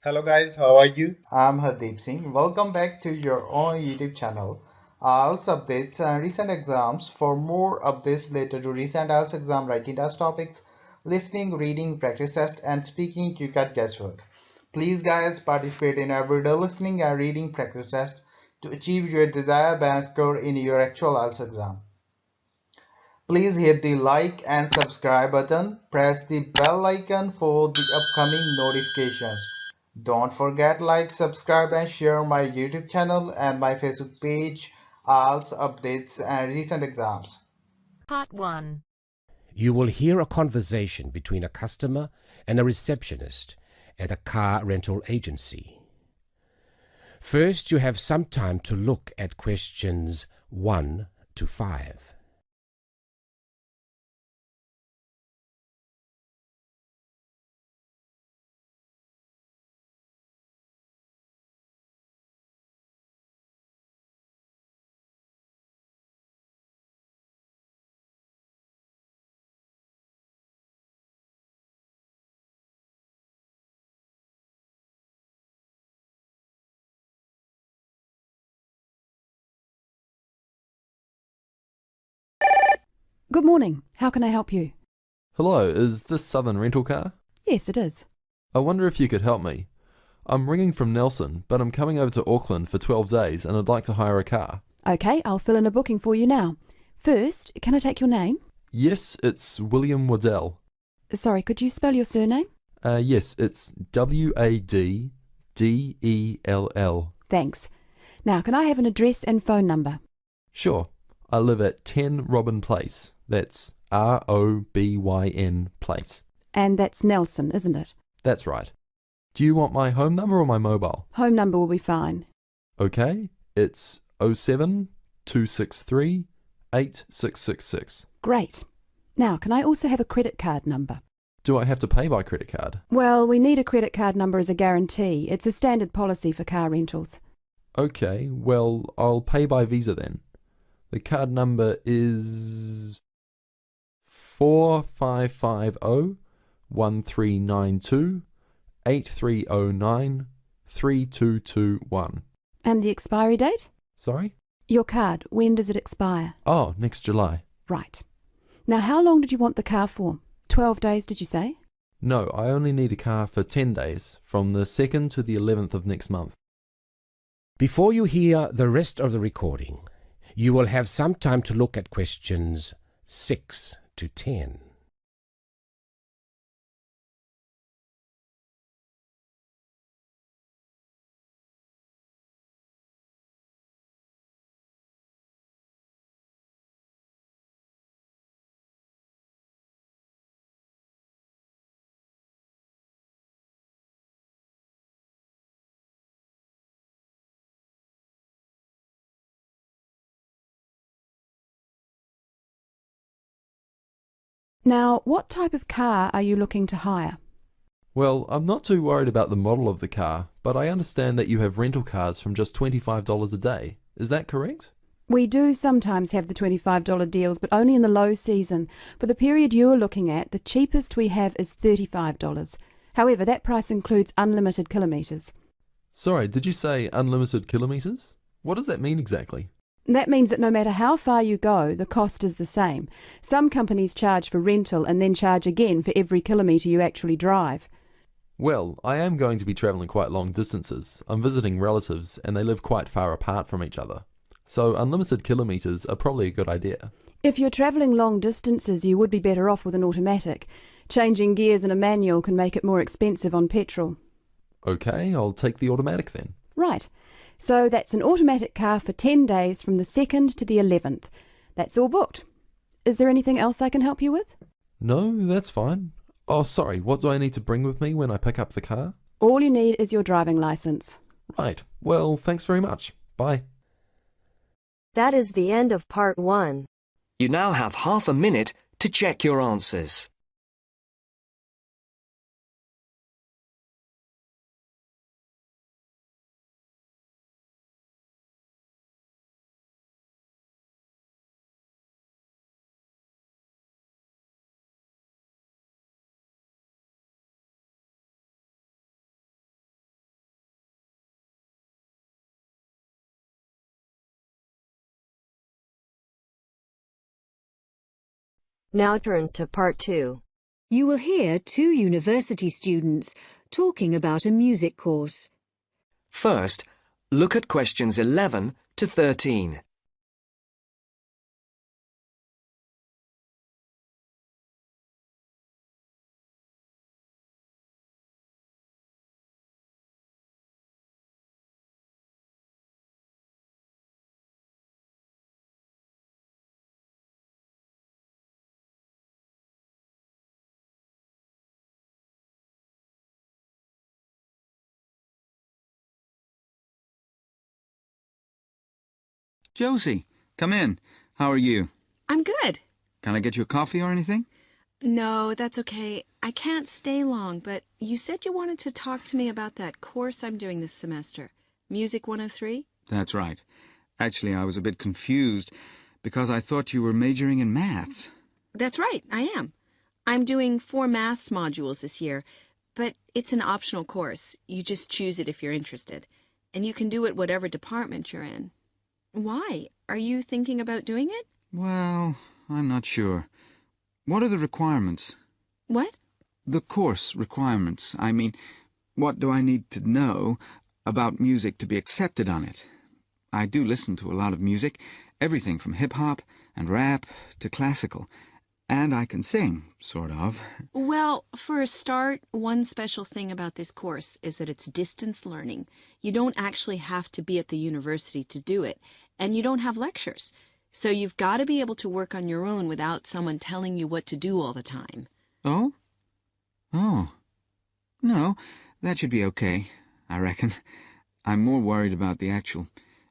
Hello guys, how are you? I'm Hardeep Singh. Welcome back to your own YouTube channel. IELTS updates and recent exams. For more updates related to recent IELTS exam writing test topics, listening, reading, practice test, and speaking, you got guesswork. Please, guys, participate in everyday listening and reading practice test to achieve your desired band score in your actual IELTS exam. Please hit the like and subscribe button. Press the bell icon for the upcoming notifications. Don't forget like, subscribe and share my YouTube channel and my Facebook page, IELTS updates and recent exams. Part 1. You will hear a conversation between a customer and a receptionist at a car rental agency. First, you have some time to look at questions 1 to 5. Good morning. How can I help you? Hello, is this Southern Rental Car? Yes, it is. I wonder if you could help me. I'm ringing from Nelson, but I'm coming over to Auckland for 12 days and I'd like to hire a car. Okay, I'll fill in a booking for you now. First, can I take your name? Yes, it's William Waddell. Sorry, could you spell your surname? Yes, it's Waddell. Thanks. Now, can I have an address and phone number? Sure. I live at 10 Robin Place. That's ROBYN Place. And that's Nelson, isn't it? That's right. Do you want my home number or my mobile? Home number will be fine. Okay, it's 07 263 8666. Great. Now, can I also have a credit card number? Do I have to pay by credit card? Well, we need a credit card number as a guarantee. It's a standard policy for car rentals. Okay, well, I'll pay by Visa then. The card number is 4550 1392 8309 3221. And the expiry date? Sorry? Your card, when does it expire? Oh, next July. Right. Now, how long did you want the car for? 12 days, did you say? No, I only need a car for 10 days, from the 2nd to the 11th of next month. Before you hear the rest of the recording, you will have some time to look at questions 6 to 10. Now, what type of car are you looking to hire? Well, I'm not too worried about the model of the car, but I understand that you have rental cars from just $25 a day. Is that correct? We do sometimes have the $25 deals, but only in the low season. For the period you're looking at, the cheapest we have is $35. However, that price includes unlimited kilometres. Sorry, did you say unlimited kilometres? What does that mean exactly? That means that no matter how far you go, the cost is the same. Some companies charge for rental and then charge again for every kilometre you actually drive. Well, I am going to be travelling quite long distances. I'm visiting relatives and they live quite far apart from each other. So unlimited kilometres are probably a good idea. If you're travelling long distances, you would be better off with an automatic. Changing gears in a manual can make it more expensive on petrol. Okay, I'll take the automatic then. Right. So that's an automatic car for 10 days from the 2nd to the 11th. That's all booked. Is there anything else I can help you with? No, that's fine. Oh, sorry, what do I need to bring with me when I pick up the car? All you need is your driving licence. Right, well, thanks very much. Bye. That is the end of Part 1. You now have half a minute to check your answers. Now turns to Part 2. You will hear two university students talking about a music course. First, look at questions 11 to 13. Josie, come in. How are you? I'm good. Can I get you a coffee or anything? No, that's okay. I can't stay long, but you said you wanted to talk to me about that course I'm doing this semester, Music 103? That's right. Actually, I was a bit confused because I thought you were majoring in maths. That's right, I am. I'm doing 4 maths modules this year, but it's an optional course. You just choose it if you're interested, and you can do it whatever department you're in. Why? Are you thinking about doing it? Well, I'm not sure. What are the requirements? What? The course requirements. I mean, what do I need to know about music to be accepted on it? I do listen to a lot of music, everything from hip-hop and rap to classical. And I can sing, sort of. Well, for a start, one special thing about this course is that it's distance learning. You don't actually have to be at the university to do it, and you don't have lectures. So you've got to be able to work on your own without someone telling you what to do all the time. Oh? Oh. No, that should be okay, I reckon. I'm more worried about the actual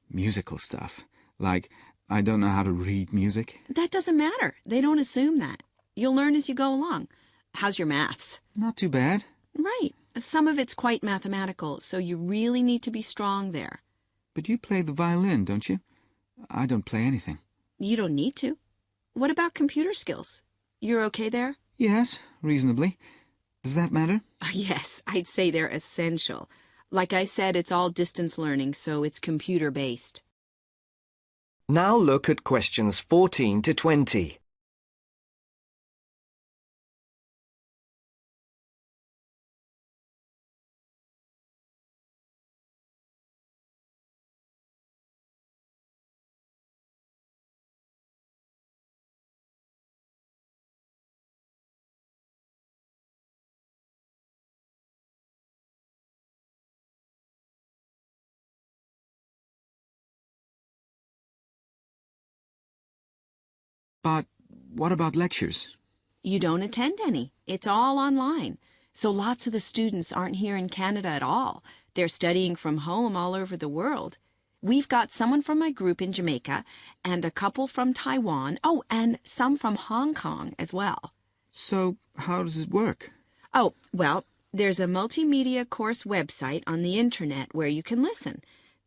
musical stuff. Like, I don't know how to read music. That doesn't matter. They don't assume that. You'll learn as you go along. How's your maths? Not too bad. Right. Some of it's quite mathematical, so you really need to be strong there. But you play the violin, don't you? I don't play anything. You don't need to. What about computer skills? You're okay there? Yes, reasonably. Does that matter? Yes, I'd say they're essential. Like I said, it's all distance learning, so it's computer-based. Now look at questions 14 to 20. But what about lectures? You don't attend any. It's all online. So lots of the students aren't here in Canada at all. They're studying from home all over the world. We've got someone from my group in Jamaica and a couple from Taiwan. Oh, and some from Hong Kong as well. So how does it work? Oh, well, there's a multimedia course website on the internet where you can listen.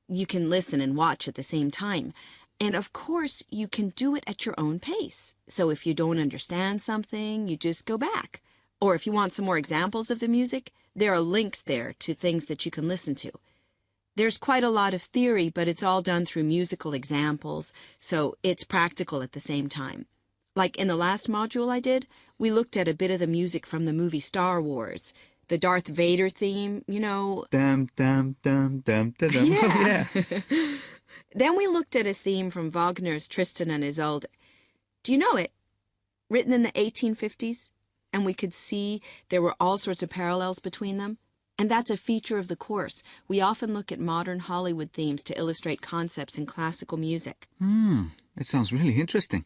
You can listen and watch at the same time. And of course, you can do it at your own pace. So if you don't understand something, you just go back. Or if you want some more examples of the music, there are links there to things that you can listen to. There's quite a lot of theory, but it's all done through musical examples, so it's practical at the same time. Like in the last module I did, we looked at a bit of the music from the movie Star Wars. The Darth Vader theme, you know. Dum, dum, dum, dum, dum, dum. Yeah. Oh, yeah. Then we looked at a theme from Wagner's Tristan and Isolde. Do you know it? Written in the 1850s. And we could see there were all sorts of parallels between them. And that's a feature of the course. We often look at modern Hollywood themes to illustrate concepts in classical music. It sounds really interesting.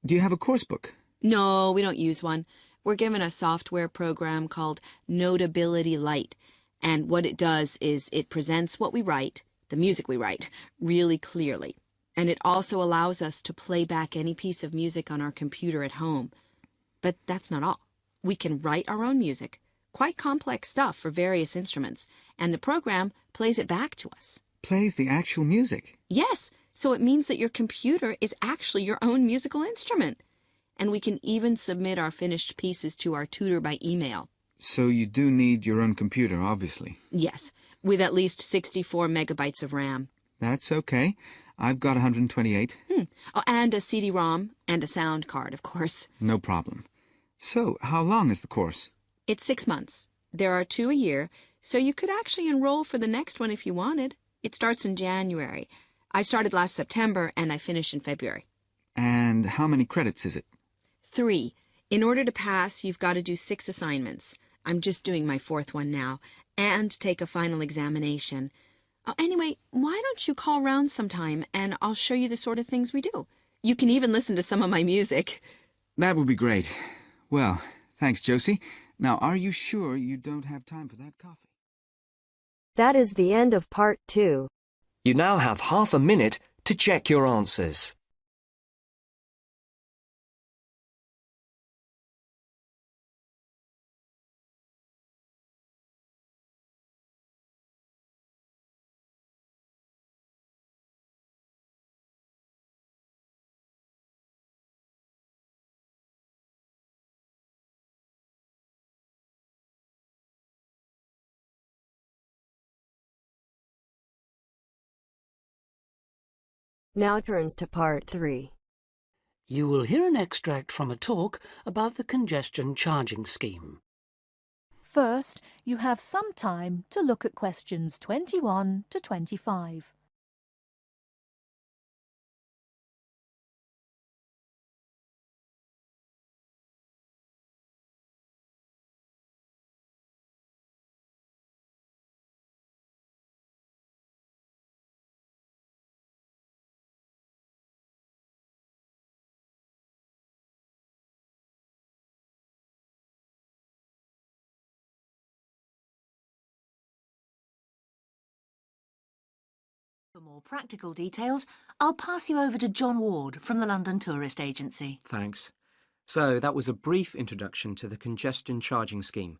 Do you have a course book? No, we don't use one. We're given a software program called Notability Lite. And what it does is it presents what we write, the music we write, really clearly. And it also allows us to play back any piece of music on our computer at home. But that's not all. We can write our own music, quite complex stuff for various instruments, and the program plays it back to us. Plays the actual music? Yes, so it means that your computer is actually your own musical instrument. And we can even submit our finished pieces to our tutor by email. So you do need your own computer, obviously. Yes, with at least 64 megabytes of RAM. That's okay. I've got 128. Oh, and a CD-ROM and a sound card, of course. No problem. So, how long is the course? It's 6 months. There are 2 a year, so you could actually enroll for the next one if you wanted. It starts in January. I started last September and I finish in February. And how many credits is it? 3. In order to pass, you've got to do 6 assignments. I'm just doing my 4th one now, and take a final examination. Anyway, why don't you call round sometime and I'll show you the sort of things we do. You can even listen to some of my music. That would be great. Well, thanks, Josie. Now, are you sure you don't have time for that coffee? That is the end of part 2. You now have half a minute to check your answers. Now turns to part 3. You will hear an extract from a talk about the congestion charging scheme. First, you have some time to look at questions 21 to 25. For more practical details, I'll pass you over to John Ward from the London Tourist Agency. Thanks. So that was a brief introduction to the congestion charging scheme.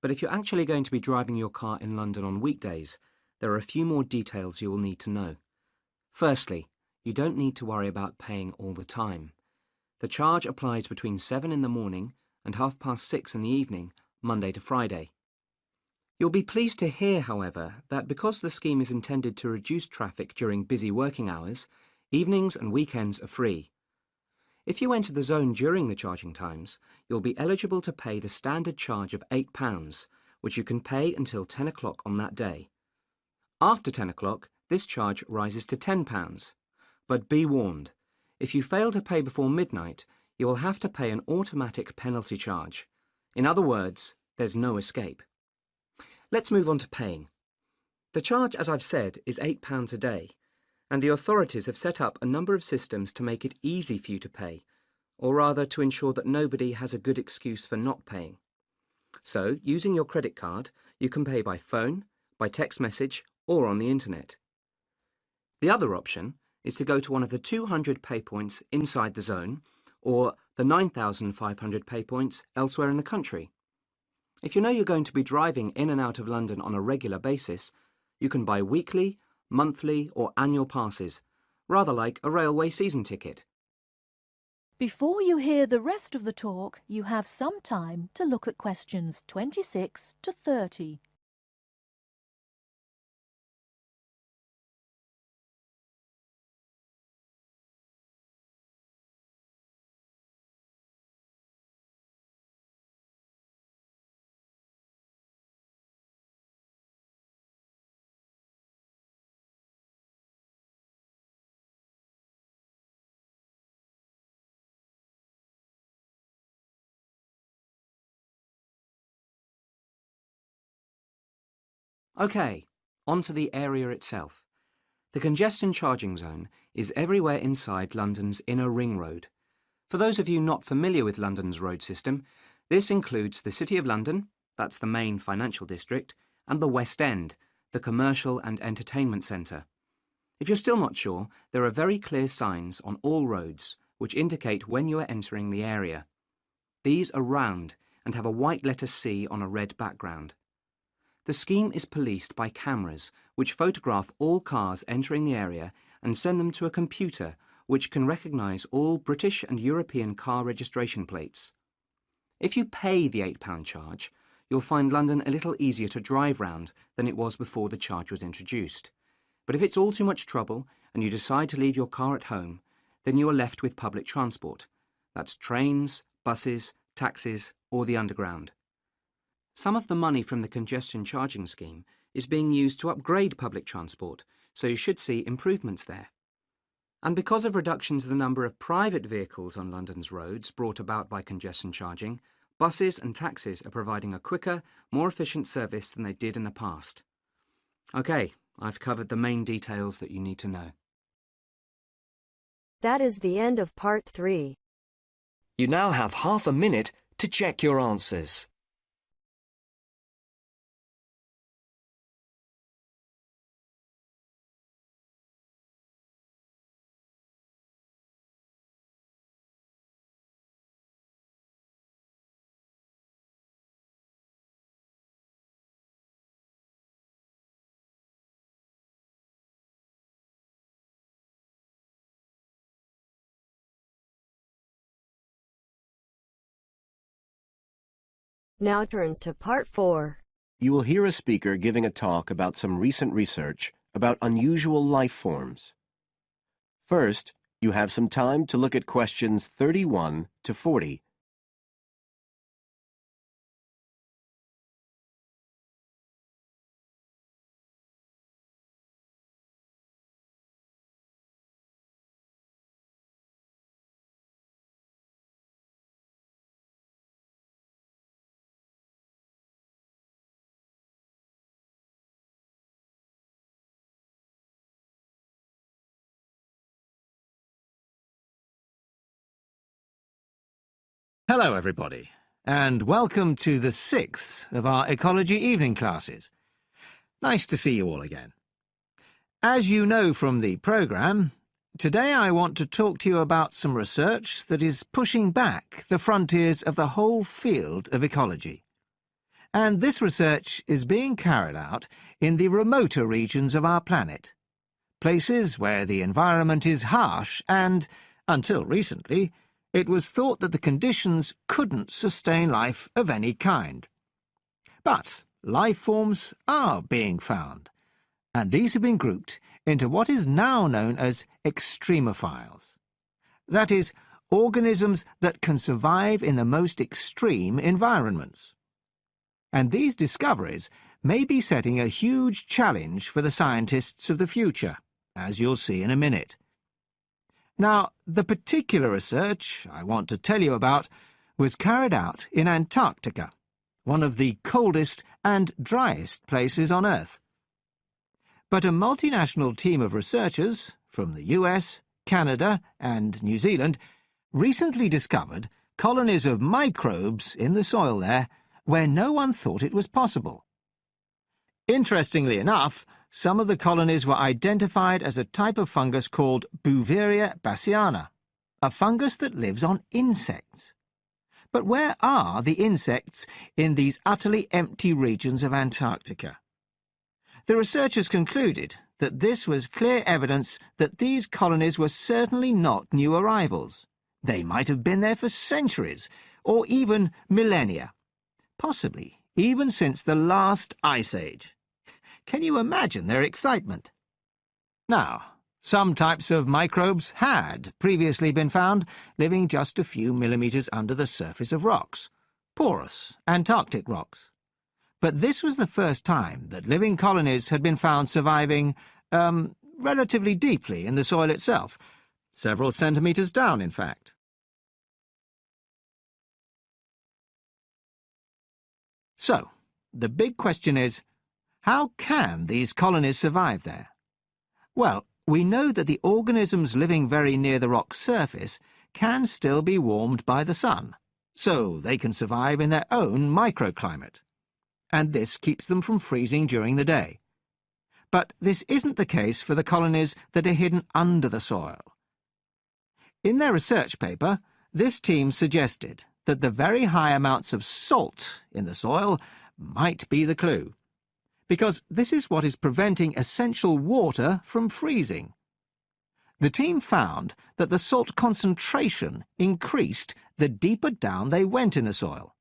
But if you're actually going to be driving your car in London on weekdays, there are a few more details you will need to know. Firstly, you don't need to worry about paying all the time. The charge applies between 7 in the morning and 6:30 in the evening, Monday to Friday. You'll be pleased to hear, however, that because the scheme is intended to reduce traffic during busy working hours, evenings and weekends are free. If you enter the zone during the charging times, you'll be eligible to pay the standard charge of £8, which you can pay until 10 o'clock on that day. After 10 o'clock, this charge rises to £10. But be warned, if you fail to pay before midnight, you will have to pay an automatic penalty charge. In other words, there's no escape. Let's move on to paying. The charge, as I've said, is £8 a day, and the authorities have set up a number of systems to make it easy for you to pay, or rather to ensure that nobody has a good excuse for not paying. So, using your credit card, you can pay by phone, by text message, or on the internet. The other option is to go to one of the 200 pay points inside the zone, or the 9,500 pay points elsewhere in the country. If you know you're going to be driving in and out of London on a regular basis, you can buy weekly, monthly or annual passes, rather like a railway season ticket. Before you hear the rest of the talk, you have some time to look at questions 26 to 30. OK, on to the area itself. The congestion charging zone is everywhere inside London's inner ring road. For those of you not familiar with London's road system, this includes the City of London, that's the main financial district, and the West End, the commercial and entertainment centre. If you're still not sure, there are very clear signs on all roads which indicate when you are entering the area. These are round and have a white letter C on a red background. The scheme is policed by cameras which photograph all cars entering the area and send them to a computer which can recognise all British and European car registration plates. If you pay the £8 charge, you'll find London a little easier to drive round than it was before the charge was introduced. But if it's all too much trouble and you decide to leave your car at home, then you are left with public transport. That's trains, buses, taxis, or the underground. Some of the money from the congestion charging scheme is being used to upgrade public transport, so you should see improvements there. And because of reductions in the number of private vehicles on London's roads brought about by congestion charging, buses and taxis are providing a quicker, more efficient service than they did in the past. OK, I've covered the main details that you need to know. That is the end of part 3. You now have half a minute to check your answers. Now turns to part 4. You will hear a speaker giving a talk about some recent research about unusual life forms. First, you have some time to look at questions 31 to 40. Hello everybody, and welcome to the 6th of our ecology evening classes. Nice to see you all again. As you know from the programme, today I want to talk to you about some research that is pushing back the frontiers of the whole field of ecology. And this research is being carried out in the remoter regions of our planet, places where the environment is harsh and, until recently, it was thought that the conditions couldn't sustain life of any kind. But life forms are being found, and these have been grouped into what is now known as extremophiles. That is, organisms that can survive in the most extreme environments. And these discoveries may be setting a huge challenge for the scientists of the future, as you'll see in a minute. Now, the particular research I want to tell you about was carried out in Antarctica, one of the coldest and driest places on Earth. But a multinational team of researchers from the US, Canada and New Zealand recently discovered colonies of microbes in the soil there where no one thought it was possible. Interestingly enough, some of the colonies were identified as a type of fungus called Bouveria bassiana, a fungus that lives on insects. But where are the insects in these utterly empty regions of Antarctica? The researchers concluded that this was clear evidence that these colonies were certainly not new arrivals. They might have been there for centuries, or even millennia, possibly even since the last ice age. Can you imagine their excitement? Now, some types of microbes had previously been found living just a few millimetres under the surface of rocks, porous Antarctic rocks. But this was the first time that living colonies had been found surviving relatively deeply in the soil itself, several centimetres down, in fact. So, the big question is, how can these colonies survive there? Well, we know that the organisms living very near the rock's surface can still be warmed by the sun, so they can survive in their own microclimate. And this keeps them from freezing during the day. But this isn't the case for the colonies that are hidden under the soil. In their research paper, this team suggested that the very high amounts of salt in the soil might be the clue, because this is what is preventing essential water from freezing. The team found that the salt concentration increased the deeper down they went in the soil.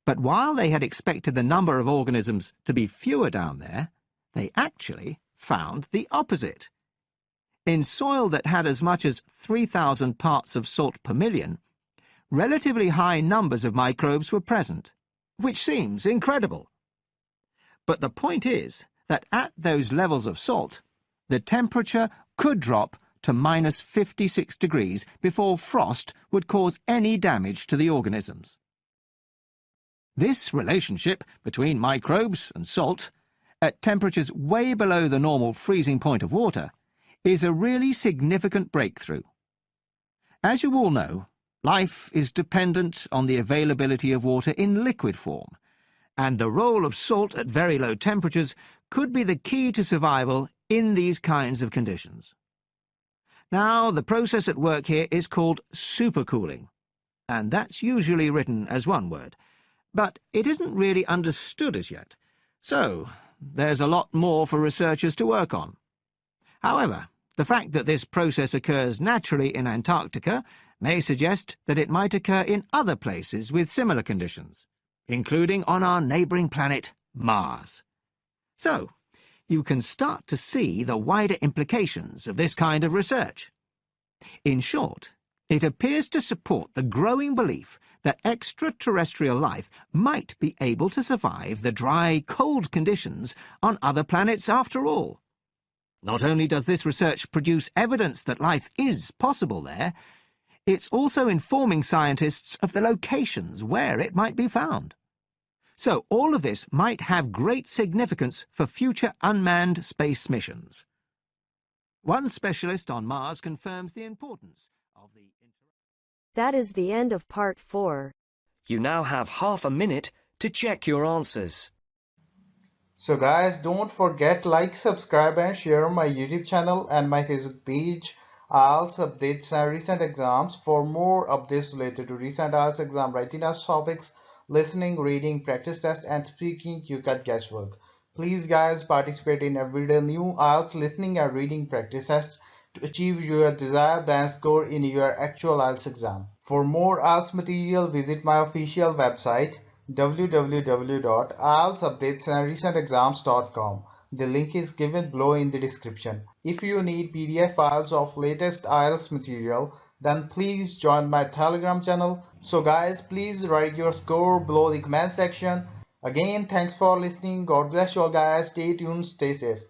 But while they had expected the number of organisms to be fewer down there, they actually found the opposite. In soil that had as much as 3,000 parts of salt per million, relatively high numbers of microbes were present, which seems incredible. But the point is that at those levels of salt, the temperature could drop to minus 56 degrees before frost would cause any damage to the organisms. This relationship between microbes and salt, at temperatures way below the normal freezing point of water, is a really significant breakthrough. As you all know, life is dependent on the availability of water in liquid form, and the role of salt at very low temperatures could be the key to survival in these kinds of conditions. Now, the process at work here is called supercooling, and that's usually written as one word, but it isn't really understood as yet, so there's a lot more for researchers to work on. However, the fact that this process occurs naturally in Antarctica may suggest that it might occur in other places with similar conditions, including on our neighbouring planet, Mars. So, you can start to see the wider implications of this kind of research. In short, it appears to support the growing belief that extraterrestrial life might be able to survive the dry, cold conditions on other planets after all. Not only does this research produce evidence that life is possible there, it's also informing scientists of the locations where it might be found. So all of this might have great significance for future unmanned space missions. One specialist on Mars confirms the importance of the... That is the end of part 4. You now have half a minute to check your answers. So guys, don't forget like, subscribe and share my YouTube channel and my Facebook page, IELTS updates and recent exams. For more updates related to recent IELTS exam writing test topics, listening, reading, practice test and speaking, you got guesswork. Please guys, participate in everyday new IELTS listening and reading practice tests to achieve your desired band score in your actual IELTS exam. For more IELTS material, visit my official website www.ieltsupdatesandrecentexams.com. The link is given below in the description. If you need PDF files of latest IELTS material, then please join my Telegram channel. So guys, please write your score below the comment section. Again, thanks for listening. God bless you all guys. Stay tuned, stay safe.